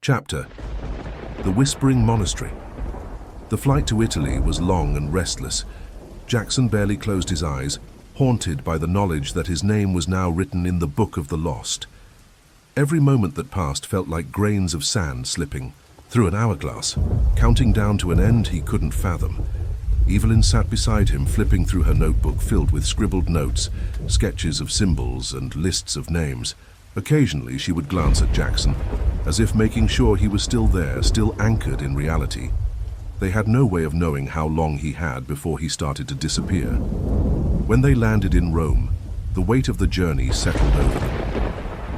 Chapter: The Whispering Monastery. The flight to Italy was long and restless. Jackson barely closed his eyes, haunted by the knowledge that his name was now written in the Book of the Lost. Every moment that passed felt like grains of sand slipping through an hourglass, counting down to an end he couldn't fathom. Evelyn sat beside him, flipping through her notebook filled with scribbled notes, sketches of symbols and lists of names. Occasionally she would glance at Jackson, as if making sure he was still there, still anchored in reality. They had no way of knowing how long he had before he started to disappear. When they landed in Rome, the weight of the journey settled over them.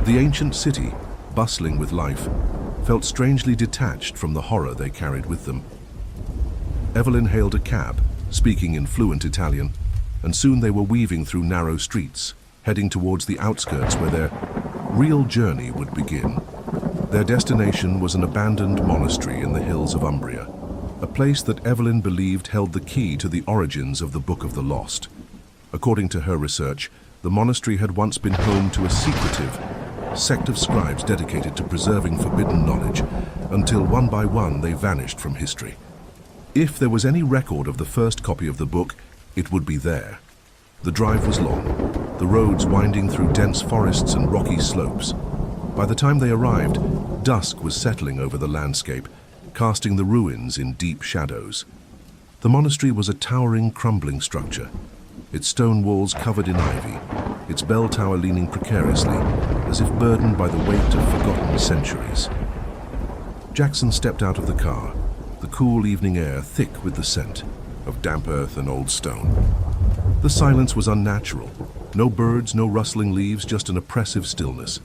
The ancient city, bustling with life, felt strangely detached from the horror they carried with them. Evelyn hailed a cab, speaking in fluent Italian, and soon they were weaving through narrow streets, heading towards the outskirts where their real journey would begin. Their destination was an abandoned monastery in the hills of Umbria, a place that Evelyn believed held the key to the origins of the Book of the Lost. According to her research, the monastery had once been home to a secretive sect of scribes dedicated to preserving forbidden knowledge, until one by one they vanished from history. If there was any record of the first copy of the book, it would be there. The drive was long, the roads winding through dense forests and rocky slopes. By the time they arrived, dusk was settling over the landscape, casting the ruins in deep shadows. The monastery was a towering, crumbling structure, its stone walls covered in ivy, its bell tower leaning precariously, as if burdened by the weight of forgotten centuries. Jackson stepped out of the car, the cool evening air thick with the scent of damp earth and old stone. The silence was unnatural. No birds, no rustling leaves, just an oppressive stillness.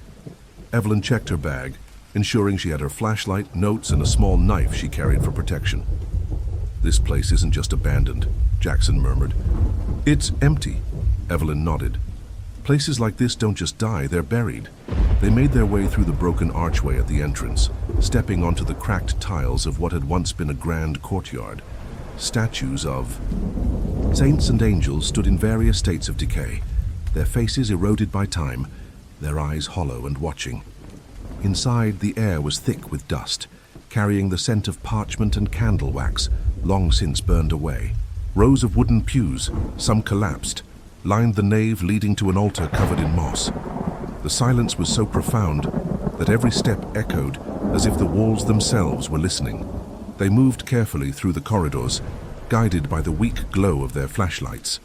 Evelyn checked her bag, ensuring she had her flashlight, notes, and a small knife she carried for protection. "This place isn't just abandoned," Jackson murmured. "It's empty," Evelyn nodded. "Places like this don't just die, they're buried." They made their way through the broken archway at the entrance, stepping onto the cracked tiles of what had once been a grand courtyard. Statues of saints and angels stood in various states of decay, their faces eroded by time, their eyes hollow and watching. Inside, the air was thick with dust, carrying the scent of parchment and candle wax, long since burned away. Rows of wooden pews, some collapsed, lined the nave leading to an altar covered in moss. The silence was so profound that every step echoed as if the walls themselves were listening. They moved carefully through the corridors, guided by the weak glow of their flashlights.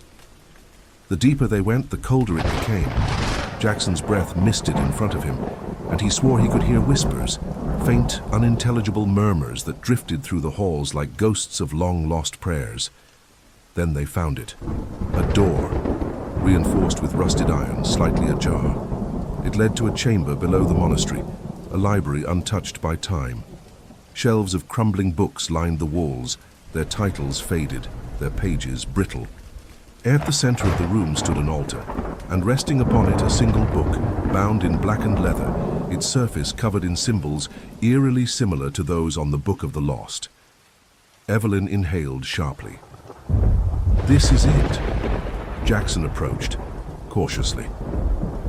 The deeper they went, the colder it became. Jackson's breath misted in front of him, and he swore he could hear whispers, faint, unintelligible murmurs that drifted through the halls like ghosts of long-lost prayers. Then they found it. A door, reinforced with rusted iron, slightly ajar. It led to a chamber below the monastery, a library untouched by time. Shelves of crumbling books lined the walls, their titles faded, their pages brittle. At the center of the room stood an altar, and resting upon it a single book, bound in blackened leather, its surface covered in symbols eerily similar to those on the Book of the Lost. Evelyn inhaled sharply. "This is it." Jackson approached, cautiously.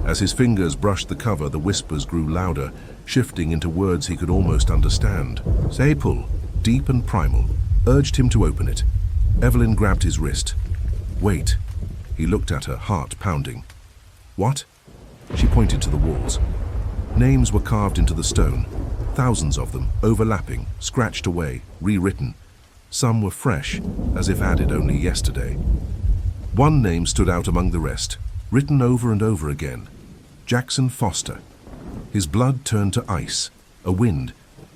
As his fingers brushed the cover, the whispers grew louder, shifting into words he could almost understand. Sepul, deep and primal, urged him to open it. Evelyn grabbed his wrist. "Wait." He looked at her, heart pounding. "What?" She pointed to the walls. Names were carved into the stone, thousands of them, overlapping, scratched away, rewritten. Some were fresh, as if added only yesterday. One name stood out among the rest, written over and over again. Jackson Foster. His blood turned to ice. A wind,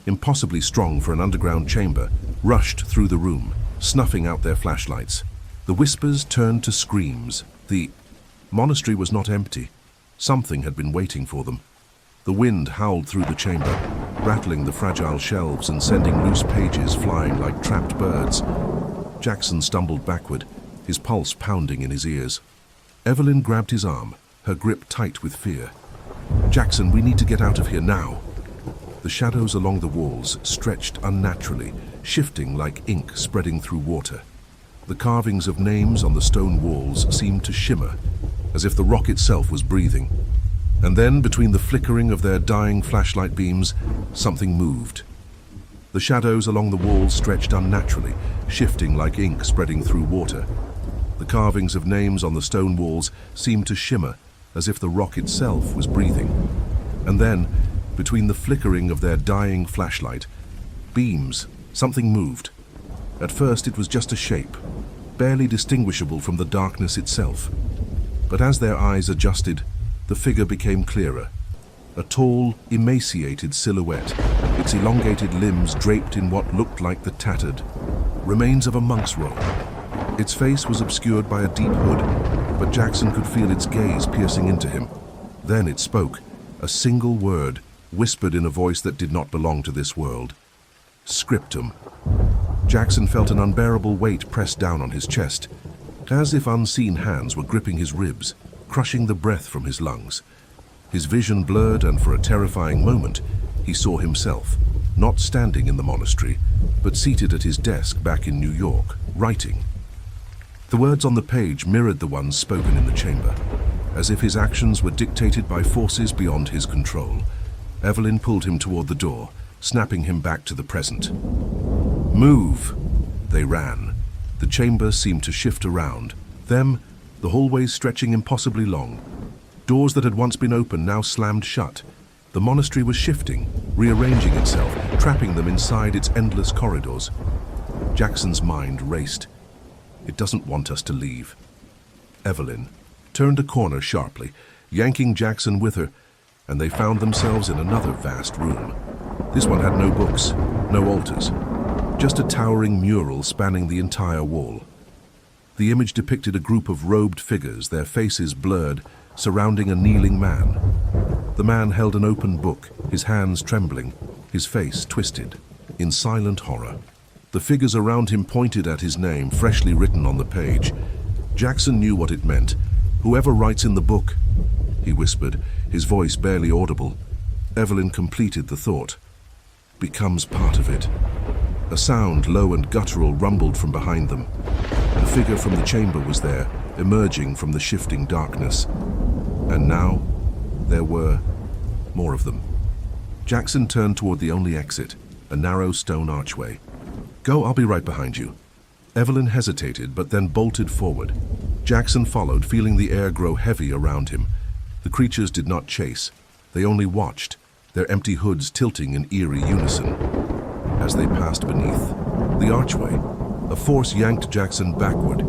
impossibly strong for an underground chamber, rushed through the room, snuffing out their flashlights. The whispers turned to screams. The monastery was not empty. Something had been waiting for them. The wind howled through the chamber, rattling the fragile shelves and sending loose pages flying like trapped birds. Jackson stumbled backward, his pulse pounding in his ears. Evelyn grabbed his arm, her grip tight with fear. "Jackson, we need to get out of here now." The shadows along the walls stretched unnaturally, shifting like ink spreading through water. The carvings of names on the stone walls seemed to shimmer, as if the rock itself was breathing. And then, between the flickering of their dying flashlight beams, something moved. The shadows along the walls stretched unnaturally, shifting like ink spreading through water. The carvings of names on the stone walls seemed to shimmer, as if the rock itself was breathing. And then, between the flickering of their dying flashlight beams, something moved. At first it was just a shape, barely distinguishable from the darkness itself. But as their eyes adjusted, the figure became clearer. A tall, emaciated silhouette, its elongated limbs draped in what looked like the tattered remains of a monk's robe. Its face was obscured by a deep hood, but Jackson could feel its gaze piercing into him. Then it spoke, a single word, whispered in a voice that did not belong to this world. Scriptum. Jackson felt an unbearable weight press down on his chest, as if unseen hands were gripping his ribs, crushing the breath from his lungs. His vision blurred, and for a terrifying moment, he saw himself, not standing in the monastery, but seated at his desk back in New York, writing. The words on the page mirrored the ones spoken in the chamber, as if his actions were dictated by forces beyond his control. Evelyn pulled him toward the door, snapping him back to the present. Move! They ran. The chamber seemed to shift around. Them, the hallways stretching impossibly long. Doors that had once been open now slammed shut. The monastery was shifting, rearranging itself, trapping them inside its endless corridors. Jackson's mind raced. It doesn't want us to leave. Evelyn turned a corner sharply, yanking Jackson with her, and they found themselves in another vast room. This one had no books, no altars, just a towering mural spanning the entire wall. The image depicted a group of robed figures, their faces blurred, surrounding a kneeling man. The man held an open book, his hands trembling, his face twisted, in silent horror. The figures around him pointed at his name, freshly written on the page. Jackson knew what it meant. Whoever writes in the book, he whispered, his voice barely audible. Evelyn completed the thought. Becomes part of it. A sound, low and guttural, rumbled from behind them. The figure from the chamber was there, emerging from the shifting darkness. And now, there were more of them. Jackson turned toward the only exit, a narrow stone archway. Go, I'll be right behind you. Evelyn hesitated, but then bolted forward. Jackson followed, feeling the air grow heavy around him. The creatures did not chase. They only watched, their empty hoods tilting in eerie unison. As they passed beneath the archway, a force yanked Jackson backward.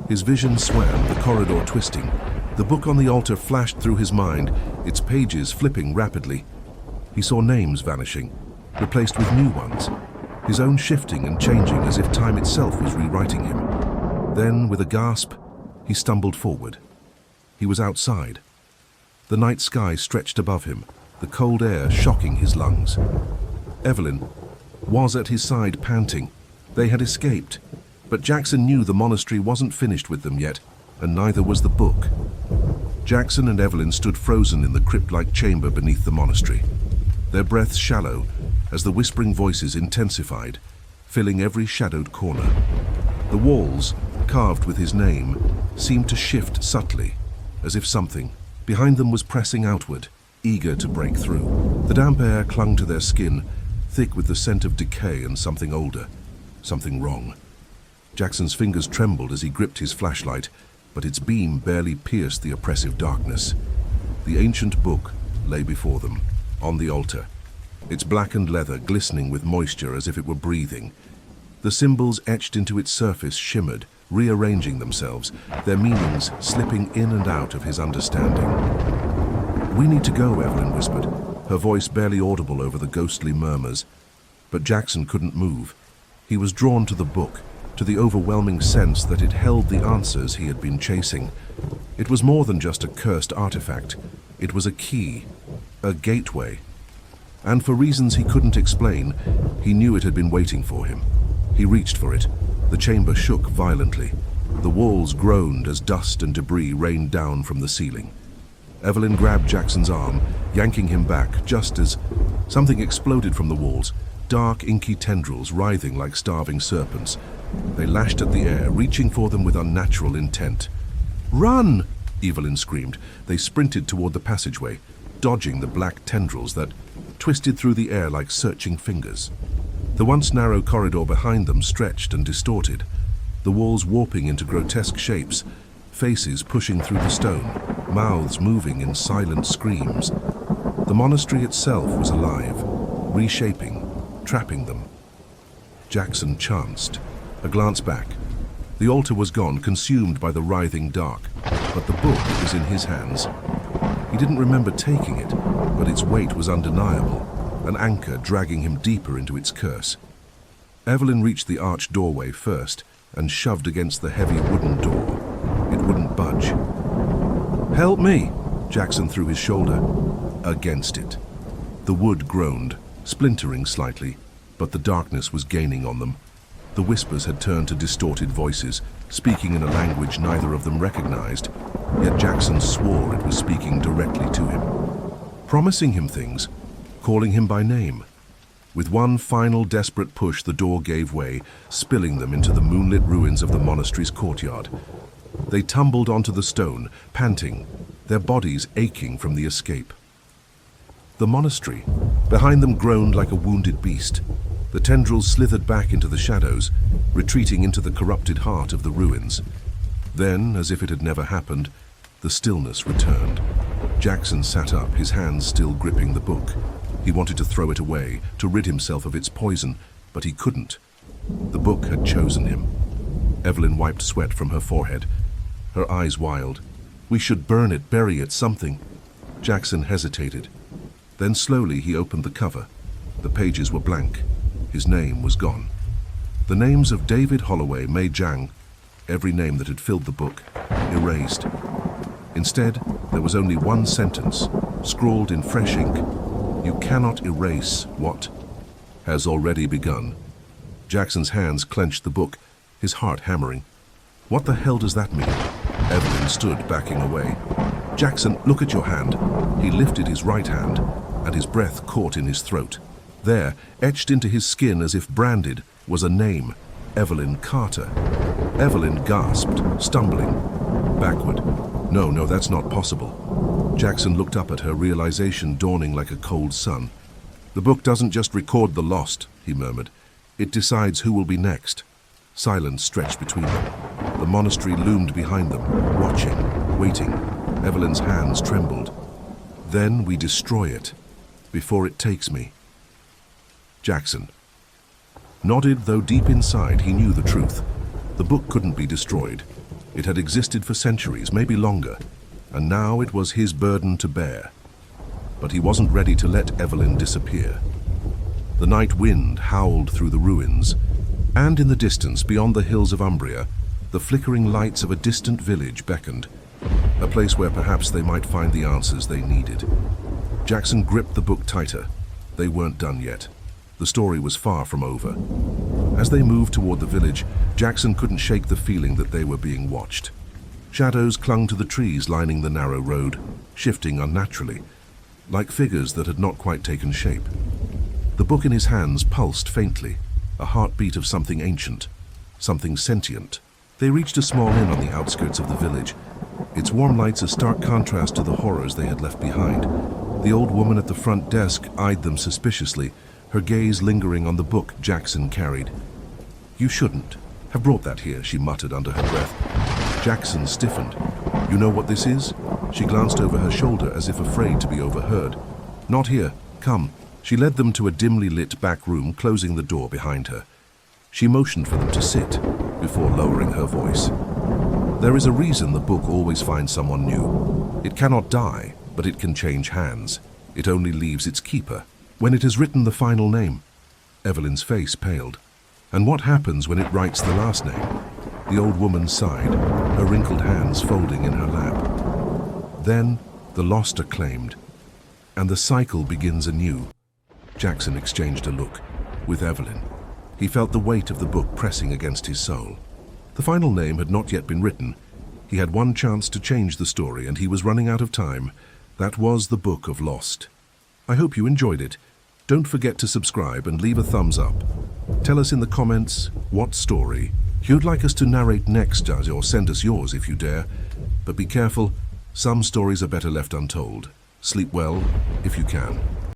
His vision swam, the corridor twisting. The book on the altar flashed through his mind, its pages flipping rapidly. He saw names vanishing, replaced with new ones, his own shifting and changing as if time itself was rewriting him. Then, with a gasp, he stumbled forward. He was outside. The night sky stretched above him, the cold air shocking his lungs. Evelyn was at his side, panting. They had escaped, but Jackson knew the monastery wasn't finished with them yet, and neither was the book. Jackson and Evelyn stood frozen in the crypt-like chamber beneath the monastery, their breaths shallow as the whispering voices intensified, filling every shadowed corner. The walls, carved with his name, seemed to shift subtly, as if something behind them was pressing outward, eager to break through. The damp air clung to their skin, thick with the scent of decay and something older, something wrong. Jackson's fingers trembled as he gripped his flashlight, but its beam barely pierced the oppressive darkness. The ancient book lay before them, on the altar, its blackened leather glistening with moisture as if it were breathing. The symbols etched into its surface shimmered, rearranging themselves, their meanings slipping in and out of his understanding. "We need to go," Evelyn whispered, her voice barely audible over the ghostly murmurs. But Jackson couldn't move. He was drawn to the book, to the overwhelming sense that it held the answers he had been chasing. It was more than just a cursed artifact. It was a key, a gateway. And for reasons he couldn't explain, he knew it had been waiting for him. He reached for it. The chamber shook violently. The walls groaned as dust and debris rained down from the ceiling. Evelyn grabbed Jackson's arm, yanking him back just as something exploded from the walls, dark, inky tendrils writhing like starving serpents. They lashed at the air, reaching for them with unnatural intent. "Run!" Evelyn screamed. They sprinted toward the passageway, dodging the black tendrils that twisted through the air like searching fingers. The once narrow corridor behind them stretched and distorted, the walls warping into grotesque shapes, faces pushing through the stone, mouths moving in silent screams. The monastery itself was alive, reshaping, trapping them. Jackson chanced, a glance back. The altar was gone, consumed by the writhing dark, but the book was in his hands. He didn't remember taking it, but its weight was undeniable, an anchor dragging him deeper into its curse. Evelyn reached the arched doorway first and shoved against the heavy wooden door. It wouldn't budge. "Help me!" Jackson threw his shoulder. Against it. The wood groaned, splintering slightly, but the darkness was gaining on them. The whispers had turned to distorted voices, speaking in a language neither of them recognized, yet Jackson swore it was speaking directly to him, promising him things, calling him by name. With one final desperate push, the door gave way, spilling them into the moonlit ruins of the monastery's courtyard. They tumbled onto the stone, panting, their bodies aching from the escape. The monastery, behind them, groaned like a wounded beast. The tendrils slithered back into the shadows, retreating into the corrupted heart of the ruins. Then, as if it had never happened, the stillness returned. Jackson sat up, his hands still gripping the book. He wanted to throw it away, to rid himself of its poison, but he couldn't. The book had chosen him. Evelyn wiped sweat from her forehead, her eyes wild. "We should burn it, bury it, something." Jackson hesitated. Then slowly he opened the cover. The pages were blank. His name was gone. The names of David Holloway, Mei Jiang, every name that had filled the book, erased. Instead, there was only one sentence, scrawled in fresh ink. "You cannot erase what has already begun." Jackson's hands clenched the book, his heart hammering. "What the hell does that mean?" Evelyn stood, backing away. "Jackson, look at your hand." He lifted his right hand, and his breath caught in his throat. There, etched into his skin as if branded, was a name, Evelyn Carter. Evelyn gasped, stumbling backward. No, that's not possible. Jackson looked up at her, realization dawning like a cold sun. "The book doesn't just record the lost," he murmured. "It decides who will be next." Silence stretched between them. The monastery loomed behind them, watching, waiting. Evelyn's hands trembled. "Then we destroy it, before it takes me." Jackson nodded, though deep inside he knew the truth. The book couldn't be destroyed. It had existed for centuries, maybe longer, and now it was his burden to bear. But he wasn't ready to let Evelyn disappear. The night wind howled through the ruins, and in the distance, beyond the hills of Umbria, the flickering lights of a distant village beckoned, a place where perhaps they might find the answers they needed. Jackson gripped the book tighter. They weren't done yet. The story was far from over. As they moved toward the village, Jackson couldn't shake the feeling that they were being watched. Shadows clung to the trees lining the narrow road, shifting unnaturally, like figures that had not quite taken shape. The book in his hands pulsed faintly, a heartbeat of something ancient, something sentient. They reached a small inn on the outskirts of the village, its warm lights a stark contrast to the horrors they had left behind. The old woman at the front desk eyed them suspiciously, her gaze lingering on the book Jackson carried. "You shouldn't have brought that here," she muttered under her breath. Jackson stiffened. "You know what this is?" She glanced over her shoulder as if afraid to be overheard. "Not here. Come." She led them to a dimly lit back room, closing the door behind her. She motioned for them to sit, before lowering her voice. "There is a reason the book always finds someone new. It cannot die, but it can change hands. It only leaves its keeper when it has written the final name." Evelyn's face paled. "And what happens when it writes the last name?" The old woman sighed, her wrinkled hands folding in her lap. "Then the lost are claimed, and the cycle begins anew." Jackson exchanged a look with Evelyn. He felt the weight of the book pressing against his soul. The final name had not yet been written. He had one chance to change the story, and he was running out of time. That was the Book of Lost. I hope you enjoyed it. Don't forget to subscribe and leave a thumbs up. Tell us in the comments what story you'd like us to narrate next, or send us yours if you dare. But be careful, some stories are better left untold. Sleep well, if you can.